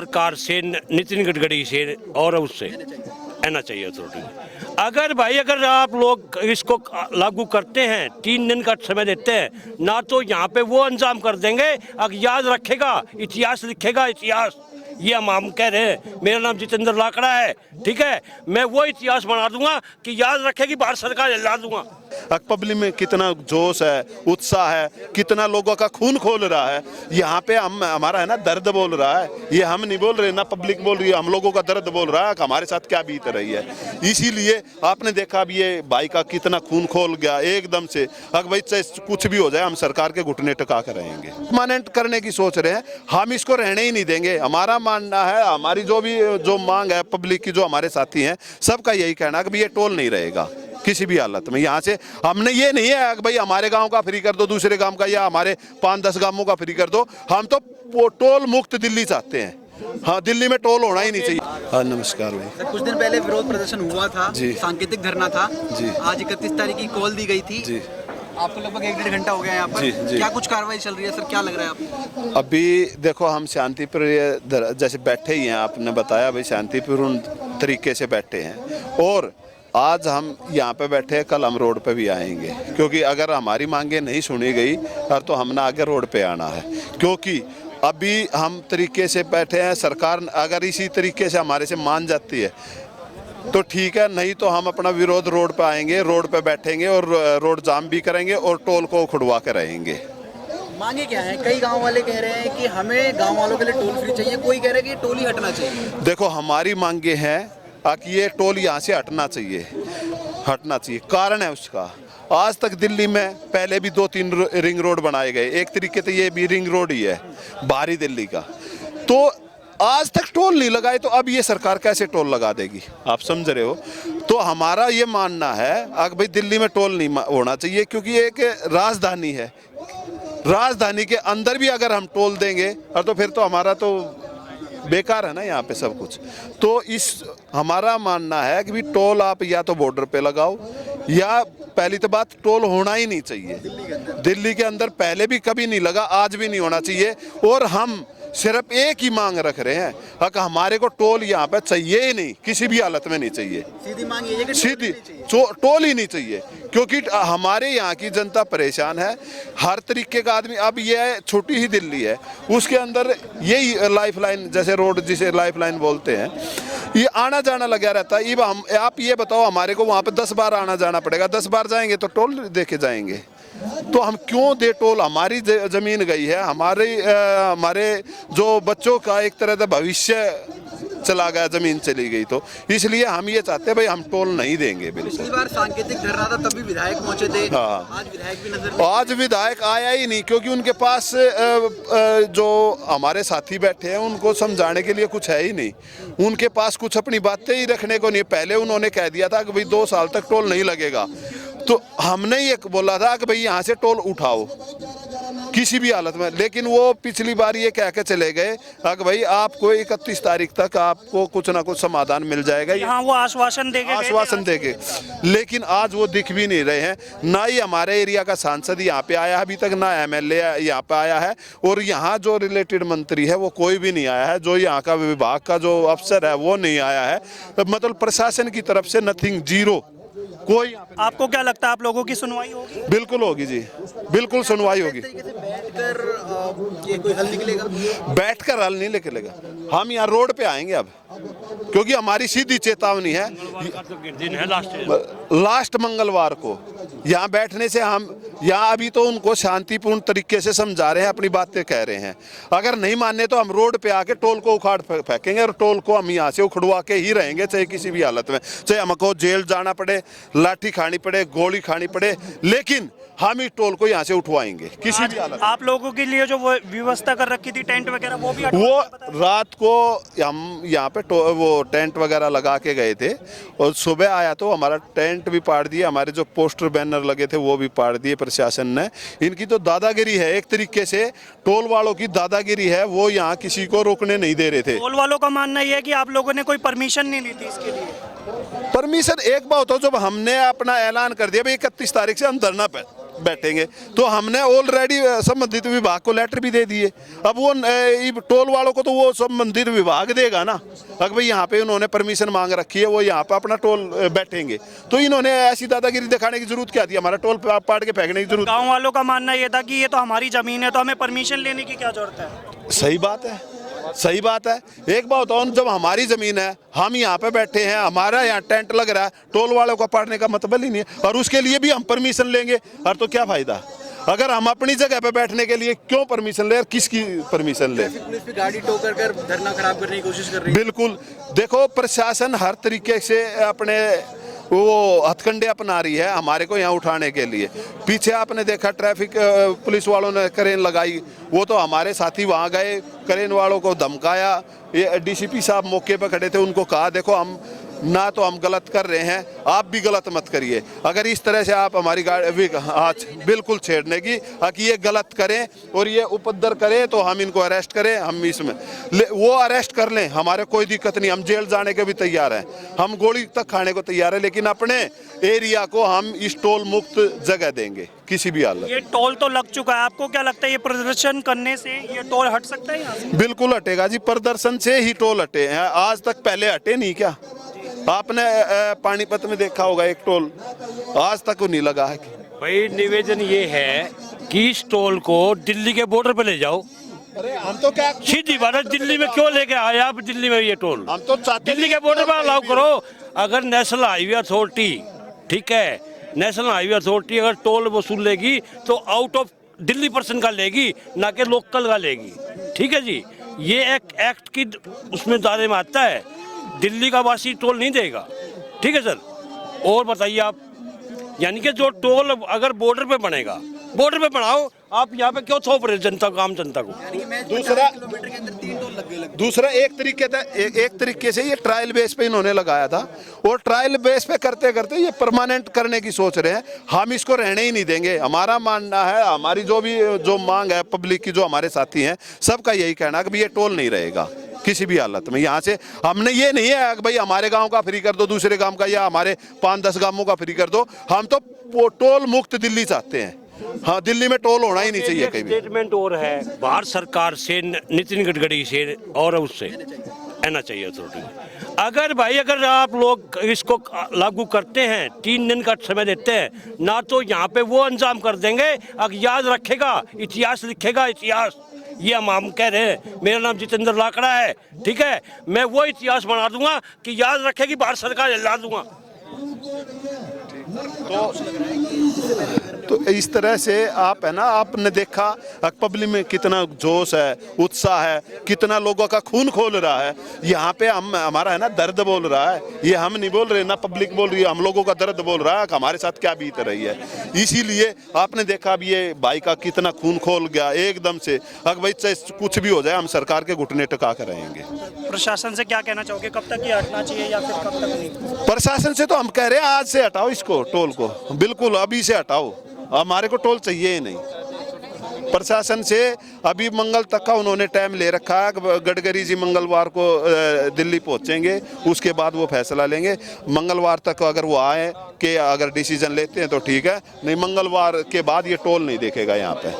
सरकार से, नितिन गडकरी से और उससे रहना चाहिए अथॉरिटी। अगर भाई अगर आप लोग इसको लागू करते हैं, 3 दिन का समय देते हैं ना, तो यहाँ पे वो अंजाम कर देंगे। अब याद रखेगा, इतिहास लिखेगा इतिहास। ये हम कह रहे हैं। मेरा नाम जितेंद्र लाकड़ा है, ठीक है। मैं वो इतिहास बना दूंगा कि याद रखेगी, भारत सरकार हिला दूंगा। पब्लिक में कितना जोश है, उत्साह है, कितना लोगों का खून खोल रहा है। यहाँ पे हम हमारा है ना दर्द बोल रहा है। ये हम नहीं बोल रहे ना, पब्लिक बोल रही है, हम लोगों का दर्द बोल रहा है कि हमारे साथ क्या बीत रही है। इसीलिए आपने देखा अब ये भाई का कितना खून खोल गया एकदम से। अगर भाई चाहे कुछ भी हो जाए, हम सरकार के घुटने टिका कर रहेंगे। परमानेंट करने की सोच रहे हैं, हम इसको रहने ही नहीं देंगे। हमारा मानना है, हमारी जो मांग है पब्लिक की, जो हमारे साथी हैं, सबका यही कहना है कि ये टोल नहीं रहेगा किसी भी हालत में। यहाँ से हमने ये नहीं है कि भाई हमारे गांव का फ्री कर दो, दूसरे गांव का, या हमारे 5-10 गांवों का फ्री कर दो। हम तो टोल मुक्त दिल्ली चाहते हैं। हाँ, दिल्ली में टोल होना ही नहीं चाहिए। हाँ, नमस्कार भाई। सर, कुछ दिन पहले विरोध प्रदर्शन हुआ था जी, सांकेतिक धरना था जी। आज 31 तारीख की कॉल दी गई थी जी। आपको लगभग 1-1.5 घंटा हो गया यहाँ पर जी। क्या कुछ कार्रवाई चल रही है सर, क्या लग रहा है आपको? अभी देखो, हम शांतिप्रिय जैसे बैठे ही हैं, आपने बताया भाई शांतिपूर्ण तरीके से बैठे हैं। और आज हम यहाँ पे बैठे हैं, कल हम रोड पे भी आएंगे, क्योंकि अगर हमारी मांगे नहीं सुनी गई तो हमने आगे रोड पे आना है। क्योंकि अभी हम तरीके से बैठे हैं, सरकार अगर इसी तरीके से हमारे से मान जाती है तो ठीक है, नहीं तो हम अपना विरोध रोड पे आएंगे, रोड पे बैठेंगे और रोड जाम भी करेंगे और टोल को उखड़वा के रहेंगे। मांगे क्या है? कई गांव वाले कह रहे हैं कि हमें गांव वालों के लिए टोल फ्री चाहिए, कोई कह रहा है कि टोल ही हटना चाहिए। देखो, हमारी मांगे हैं कि ये टोल यहाँ से हटना चाहिए, हटना चाहिए। कारण है उसका, आज तक दिल्ली में पहले भी 2-3 रिंग रोड बनाए गए। एक तरीके से ये भी रिंग रोड ही है बाहरी दिल्ली का। तो आज तक टोल नहीं लगाए, तो अब ये सरकार कैसे टोल लगा देगी? आप समझ रहे हो। तो हमारा ये मानना है कि भाई दिल्ली में टोल नहीं होना चाहिए, क्योंकि एक राजधानी है। राजधानी के अंदर भी अगर हम टोल देंगे और तो फिर तो हमारा तो बेकार है ना यहाँ पे सब कुछ। तो हमारा मानना है कि भी टोल आप या तो बॉर्डर पे लगाओ, या पहली तो बात टोल होना ही नहीं चाहिए दिल्ली के अंदर। पहले भी कभी नहीं लगा, आज भी नहीं होना चाहिए। और हम सिर्फ एक ही मांग रख रहे हैं कि हमारे को टोल यहाँ पे चाहिए ही नहीं, किसी भी हालत में नहीं चाहिए। सीधी मांग ये है कि सीधी टोल ही नहीं चाहिए, क्योंकि हमारे यहाँ की जनता परेशान है। हर तरीके का आदमी, अब ये छोटी ही दिल्ली है, उसके अंदर यही लाइफ लाइन, जैसे रोड जिसे लाइफ लाइन बोलते हैं, ये आना जाना लगा रहता है। आप ये बताओ, हमारे को वहाँ पे 10 बार आना जाना पड़ेगा। 10 बार जाएंगे तो टोल दे के जाएंगे, तो हम क्यों दे टोल? हमारी जमीन गई है, हमारे जो बच्चों का एक तरह से भविष्य चला गया, जमीन चली गई। तो इसलिए हम ये चाहते हैं भाई, हम टोल नहीं देंगे। पिछली बार सांकेतिक धरना था, तब भी विधायक पहुंचे थे। हाँ, आज विधायक भी नजर नहीं। आज विधायक आया ही नहीं, क्योंकि उनके पास जो हमारे साथी बैठे हैं उनको समझाने के लिए कुछ है ही नहीं। उनके पास कुछ अपनी बातें ही रखने को नहीं। पहले उन्होंने कह दिया था कि भाई 2 साल तक टोल नहीं लगेगा, तो हमने ये बोला था कि भाई यहाँ से टोल उठाओ किसी भी हालत में। लेकिन वो पिछली बार ये कह के चले गए कि भाई आपको 31 तारीख तक आपको कुछ ना कुछ समाधान मिल जाएगा। हाँ, वो आश्वासन देके, लेकिन आज वो दिख भी नहीं रहे हैं। ना ही हमारे एरिया का सांसद यहाँ पे आया है अभी तक, ना MLA यहाँ पे आया है, और यहाँ जो रिलेटेड मंत्री है वो कोई भी नहीं आया है। जो यहाँ का विभाग का जो अफसर है वो नहीं आया है। मतलब प्रशासन की तरफ से नथिंग, जीरो, कोई। आपको क्या लगता है, आप लोगों की सुनवाई होगी? बिल्कुल होगी जी, बिल्कुल सुनवाई होगी। बैठकर ये कोई हल निकलेगा? बैठकर हल नहीं निकलेगा। हम यहाँ रोड पे आएंगे अब, क्योंकि हमारी सीधी चेतावनी है, लास्ट मंगलवार को यहाँ बैठने से हम यहाँ अभी तो उनको शांतिपूर्ण तरीके से समझा रहे हैं, अपनी बातें कह रहे हैं। अगर नहीं मानने तो हम रोड पे आके टोल को उखाड़ फेंकेंगे, और टोल को हम यहाँ से उखड़वा के ही रहेंगे, चाहे किसी भी हालत में, चाहे हमको जेल जाना पड़े, लाठी खानी पड़े, गोली खानी पड़े, लेकिन हम इस टोल को यहाँ से उठवाएंगे किसी भी हालत में। आप लोगों के लिए जो वो व्यवस्था कर रखी थी, टेंट वगैरह, वो रात को हम यहाँ पे वो टेंट वगैरह लगा के गए थे, और सुबह आया तो हमारा टेंट भी पाड़ दिए, हमारे जो पोस्टर बैनर लगे थे वो भी पाड़ दिए प्रशासन ने। इनकी तो दादागिरी है, एक तरीके से टोल वालों की दादागिरी है। वो यहाँ किसी को रोकने नहीं दे रहे थे। टोल वालों का मानना यह है कि आप लोगों ने कोई परमिशन नहीं ली थी इसके लिए। परमिशन एक बात हो, जब हमने अपना ऐलान कर दिया भाई 31 तारीख से हम धरना पे बैठेंगे। तो हमने ऑलरेडी संबंधित विभाग को लेटर भी दे दिए। अब वो टोल वालों को तो वो संबंधित विभाग देगा ना। अगर भाई यहाँ पे उन्होंने परमिशन मांग रखी है, वो यहाँ पे अपना टोल बैठेंगे, तो इन्होंने ऐसी दादागिरी दिखाने की जरूरत क्या थी? हमारा टोल पाट के फेंकने की जरूरत? गांव वालों का मानना ये था कि ये तो हमारी जमीन है, तो हमें परमिशन लेने की क्या जरूरत है? सही बात है, सही बात है। एक बात बताओ, जब हमारी जमीन है, हम यहाँ पे बैठे हैं, हमारा यहाँ टेंट लग रहा है, टोल वालों को पाड़ने का मतलब ही नहीं है, और उसके लिए भी हम परमिशन लेंगे, और तो क्या फायदा? अगर हम अपनी जगह पे बैठने के लिए क्यों परमिशन ले और किसकी परमिशन ले? पुलिस भी गाड़ी टो कर धरना खराब करने की कोशिश कर रही है। बिल्कुल, देखो प्रशासन हर तरीके से अपने वो हथकंडे अपना रही है हमारे को यहाँ उठाने के लिए। पीछे आपने देखा ट्रैफिक पुलिस वालों ने क्रेन लगाई, वो तो हमारे साथी वहाँ गए, क्रेन वालों को धमकाया। ये डीसीपी साहब मौके पर खड़े थे, उनको कहा देखो हम ना तो हम गलत कर रहे हैं, आप भी गलत मत करिए। अगर इस तरह से आप हमारी गाड़ी आज बिल्कुल छेड़ने की कि ये गलत करें और ये उपद्रव करें तो हम इनको अरेस्ट करें, हम इसमें वो अरेस्ट कर लें, हमारे कोई दिक्कत नहीं, हम जेल जाने के भी तैयार हैं, हम गोली तक खाने को तैयार है, लेकिन अपने एरिया को हम इस टोल मुक्त जगह देंगे किसी भी हालत। ये टोल तो लग चुका है, आपको क्या लगता है ये प्रदर्शन करने से ये टोल हट सकता है यहाँ से? बिल्कुल हटेगा जी, प्रदर्शन से ही टोल हटे हैं। आज तक पहले हटे नहीं क्या? आपने पानीपत में देखा होगा एक टोल, आज तक वो नहीं लगा है। भाई निवेदन ये है कि इस टोल को दिल्ली के बॉर्डर पे ले जाओ। अरे हम तो क्या सीधी बात, दिल्ली में क्यों लेके आए आप? दिल्ली में ये टोल हम तो चाहते दिल्ली के बॉर्डर पर अलाउ करो। अगर नेशनल हाईवे अथॉरिटी, ठीक है, नेशनल हाईवे अथॉरिटी अगर टोल वसूल लेगी तो आउट ऑफ दिल्ली पर्सन का लेगी, ना कि लोकल का लेगी। ठीक है जी, ये एक एक्ट की उसमें दायरे में आता है, दिल्ली का वासी टोल नहीं देगा। ठीक है सर, और बताइए आप, यानी कि जो टोल अगर बॉर्डर पे बनेगा, बॉर्डर पे बनाओ, आप यहाँ पे क्यों थोप रहे जनता को, आम जनता को? दूसरा किलोमीटर के अंदर 3 टोल लग गए। दूसरा एक तरीके से ये ट्रायल बेस पे इन्होंने लगाया था, और ट्रायल बेस पे करते करते ये परमानेंट करने की सोच रहे हैं। हम इसको रहने ही नहीं देंगे। हमारा मानना है, हमारी जो मांग है पब्लिक की, जो हमारे साथी हैं, सबका यही कहना है कि ये टोल नहीं रहेगा किसी भी हालत में। यहाँ से हमने ये नहीं है कि भाई हमारे गांव का फ्री कर दो, दूसरे गांव का, या हमारे 5-10 गांवों का फ्री कर दो। हम तो टोल मुक्त दिल्ली चाहते हैं। हाँ, दिल्ली में टोल होना ही नहीं चाहिए कहीं भी। स्टेटमेंट और है भारत सरकार से, नितिन गडकरी से और उससे आना चाहिए अथॉरिटी। अगर आप लोग इसको लागू करते हैं, 3 दिन का समय देते हैं ना, तो यहाँ पे वो अंजाम कर देंगे। अब याद रखेगा, इतिहास लिखेगा, इतिहास। ये हम कह रहे हैं। मेरा नाम जितेंद्र लाकड़ा है, ठीक है, मैं वो इतिहास बना दूंगा कि याद रखेगी भारत सरकार, हिला दूंगा। तो इस तरह से आप है ना, आपने देखा पब्लिक में कितना जोश है, उत्साह है, कितना लोगों का खून खोल रहा है। यहाँ पे हमारा है ना दर्द बोल रहा है, ये हम नहीं बोल रहे ना, पब्लिक बोल रही है, हम लोगों का दर्द बोल रहा है कि हमारे साथ क्या बीत रही है। इसीलिए आपने देखा अब ये भाई का कितना खून खोल गया एकदम से। अगर भाई चाहे कुछ भी हो जाए, हम सरकार के घुटने टिका कर रहेंगे। प्रशासन से क्या कहना चाहोगे, कब तक ये हटना चाहिए या फिर कब तक नहीं? प्रशासन से तो हम कह रहे हैं आज से हटाओ इसको, टोल को बिल्कुल अभी से हटाओ, हमारे को टोल चाहिए ही नहीं। प्रशासन से अभी मंगल तक का उन्होंने टाइम ले रखा है। गडकरी जी मंगलवार को दिल्ली पहुंचेंगे, उसके बाद वो फैसला लेंगे। मंगलवार तक अगर वो आए कि अगर डिसीजन लेते हैं तो ठीक है, नहीं मंगलवार के बाद ये टोल नहीं देखेगा यहाँ पे।